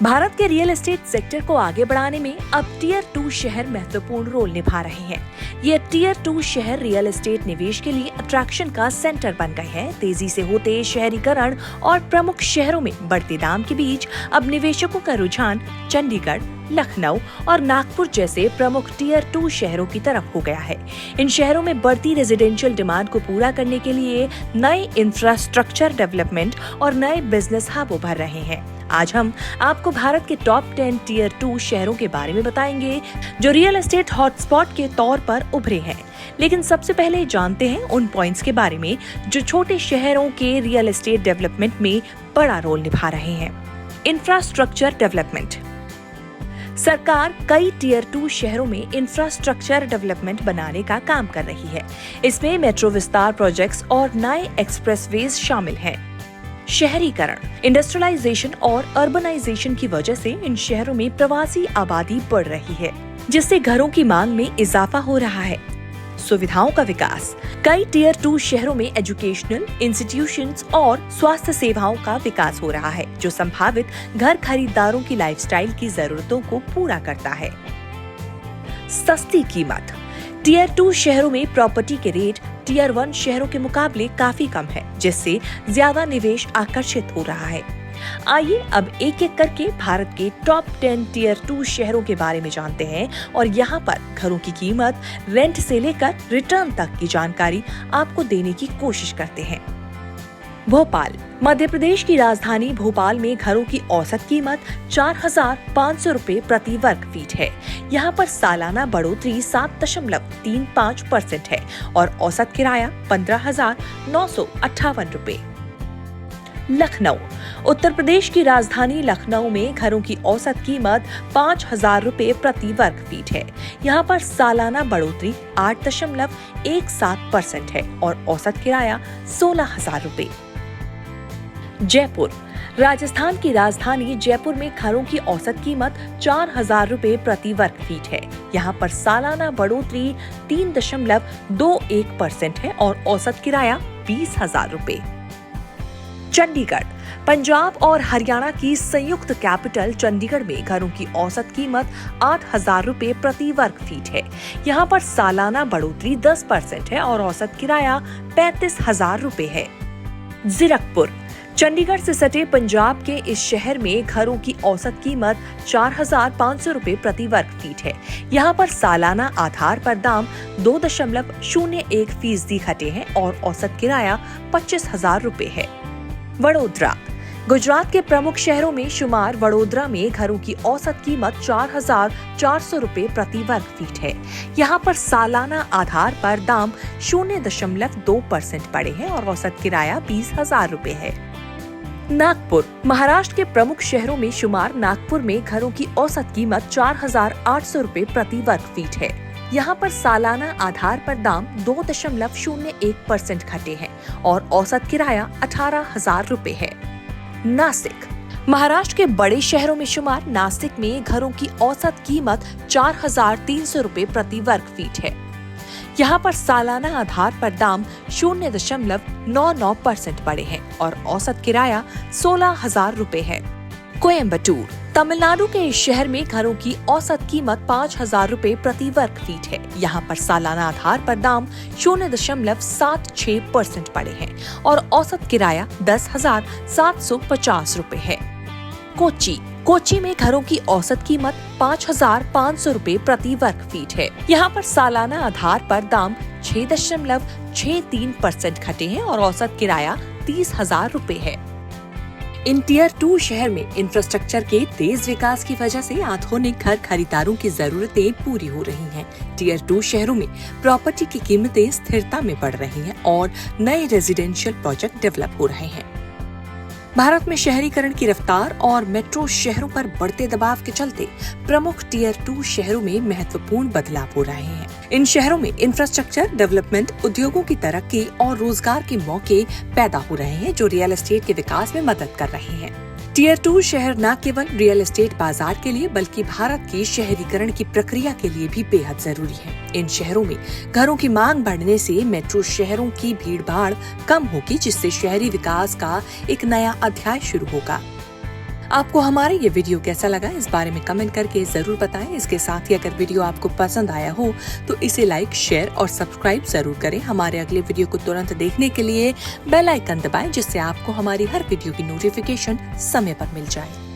भारत के real estate sector को आगे बढ़ाने में अब टियर 2 शहर महत्वपूर्ण रोल निभा रहे हैं। ये टियर 2 शहर रियल एस्टेट निवेश के लिए अट्रैक्शन का सेंटर बन गए हैं। तेजी से होते शहरीकरण और प्रमुख शहरों में बढ़ते दाम के बीच अब निवेशकों का रुझान चंडीगढ़, लखनऊ और नागपुर जैसे प्रमुख टियर 2 शहरों की तरफ हो गया है। इन शहरों में बढ़ती रेजिडेंशियल डिमांड को पूरा करने के लिए नए इंफ्रास्ट्रक्चर डेवलपमेंट और नए बिजनेस हब उभर रहे हैं। आज हम आपको भारत के टॉप 10 टियर 2 शहरों के बारे में बताएंगे जो रियल एस्टेट हॉटस्पॉट के तौर पर उभरे हैं। लेकिन सबसे पहले जानते हैं उन पॉइंट्स के बारे में जो छोटे शहरों के रियल एस्टेट डेवलपमेंट में बड़ा रोल निभा रहे हैं। Infrastructure development. सरकार कई टियर 2 शहरों में इंफ्रास्ट्रक्चर डेवलपमेंट बनाने का काम कर रही है। इसमें मेट्रो विस्तार प्रोजेक्ट्स और नए एक्सप्रेसवेज शामिल हैं। शहरीकरण, इंडस्ट्रियलाइजेशन और अर्बनाइजेशन की वजह से इन शहरों में प्रवासी आबादी बढ़ रही है, जिससे घरों की मांग में इजाफा हो रहा है। सुविधाओं का विकास। कई टियर 2 शहरों में एजुकेशनल इंस्टीट्यूशंस और स्वास्थ्य सेवाओं का विकास हो रहा है, जो संभावित घर खरीदारों की लाइफस्टाइल की जरूरतों को पूरा करता है। सस्ती कीमत। टियर 2 शहरों में प्रॉपर्टी के रेट टियर 1 शहरों के मुकाबले काफी कम है, जिससे ज्यादा निवेश आकर्षित हो रहा है। आइए अब एक एक करके भारत के टॉप 10 टियर 2 शहरों के बारे में जानते हैं और यहाँ पर घरों की कीमत, रेंट से लेकर रिटर्न तक की जानकारी आपको देने की कोशिश करते हैं। भोपाल। मध्य प्रदेश की राजधानी भोपाल में घरों की औसत कीमत 4,500 रुपए प्रति वर्ग फीट है। यहाँ पर सालाना बढ़ोतरी 7.35% है और औसत किराया 15,958 रुपए। लखनऊ। उत्तर प्रदेश की राजधानी लखनऊ में घरों की औसत कीमत 5,000 रुपए प्रति वर्ग फीट है। यहाँ पर सालाना बढ़ोतरी 8.17% है और औसत किराया 16,000 रुपए। जयपुर। राजस्थान की राजधानी जयपुर में घरों की औसत कीमत 4,000 रुपए प्रति वर्ग फीट है। यहाँ पर सालाना बढ़ोतरी 3.21% है और औसत किराया 20,000 रुपए। चंडीगढ़। पंजाब और हरियाणा की संयुक्त कैपिटल चंडीगढ़ में घरों की औसत कीमत 8,000 रुपए प्रति वर्ग फीट है। यहाँ पर सालाना बढ़ोतरी 10% है और औसत किराया 35,000 रुपए है। जीरकपुर। चंडीगढ़ से सटे पंजाब के इस शहर में घरों की औसत कीमत 4,500 रुपए प्रति वर्ग फीट है। यहाँ पर सालाना आधार पर दाम 2.01% घटे हैं और औसत किराया 25,000 रुपए है। वडोदरा। गुजरात के प्रमुख शहरों में शुमार वडोदरा में घरों की औसत कीमत 4,400 रुपए प्रति वर्ग फीट है। यहाँ पर सालाना आधार पर दाम 0.2% बढ़े हैं और औसत किराया 20,000 रुपए है। नागपुर। महाराष्ट्र के प्रमुख शहरों में शुमार नागपुर में घरों की औसत कीमत 4,800 रुपए प्रति वर्ग फीट है। यहाँ पर सालाना आधार पर दाम 2.01% घटे हैं और औसत किराया 18,000 रुपए है। नासिक। महाराष्ट्र के बड़े शहरों में शुमार नासिक में घरों की औसत कीमत 4,300 रुपए प्रति वर्ग फीट है। यहाँ पर सालाना आधार पर दाम 0.99% बढ़े हैं और औसत किराया 16,000 रुपए है। कोयम्बटूर। तमिलनाडु के इस शहर में घरों की औसत कीमत 5,000 रुपए प्रति वर्ग फीट है। यहाँ पर सालाना आधार पर दाम 0.76% बढ़े हैं और औसत किराया 10,750 रुपए है। कोच्चि। कोच्चि में घरों की औसत कीमत 5,500 रुपए प्रति वर्ग फीट है। यहाँ पर सालाना आधार पर दाम 6.63% घटे हैं और औसत किराया 30,000 रुपए है। इन टियर 2 शहर में इंफ्रास्ट्रक्चर के तेज विकास की वजह से आधुनिक घर खरीदारों की जरूरतें पूरी हो रही हैं। टियर 2 शहरों में प्रॉपर्टी की कीमतें स्थिरता में बढ़ रही हैं और नए रेजिडेंशियल प्रोजेक्ट डेवलप हो रहे हैं। भारत में शहरीकरण की रफ्तार और मेट्रो शहरों पर बढ़ते दबाव के चलते प्रमुख टियर 2 शहरों में महत्वपूर्ण बदलाव हो रहे हैं। इन शहरों में इंफ्रास्ट्रक्चर डेवलपमेंट, उद्योगों की तरक्की और रोजगार के मौके पैदा हो रहे हैं, जो रियल एस्टेट के विकास में मदद कर रहे हैं। टियर 2 शहर न केवल रियल एस्टेट बाजार के लिए बल्कि भारत की शहरीकरण की प्रक्रिया के लिए भी बेहद जरूरी है। इन शहरों में घरों की मांग बढ़ने से मेट्रो शहरों की भीड़-भाड़ कम होगी, जिससे शहरी विकास का एक नया अध्याय शुरू होगा। आपको हमारा ये वीडियो कैसा लगा इस बारे में कमेंट करके जरूर बताएं। इसके साथ ही अगर वीडियो आपको पसंद आया हो तो इसे लाइक, शेयर और सब्सक्राइब जरूर करें। हमारे अगले वीडियो को तुरंत देखने के लिए बेल आइकन दबाएं, जिससे आपको हमारी हर वीडियो की नोटिफिकेशन समय पर मिल जाए।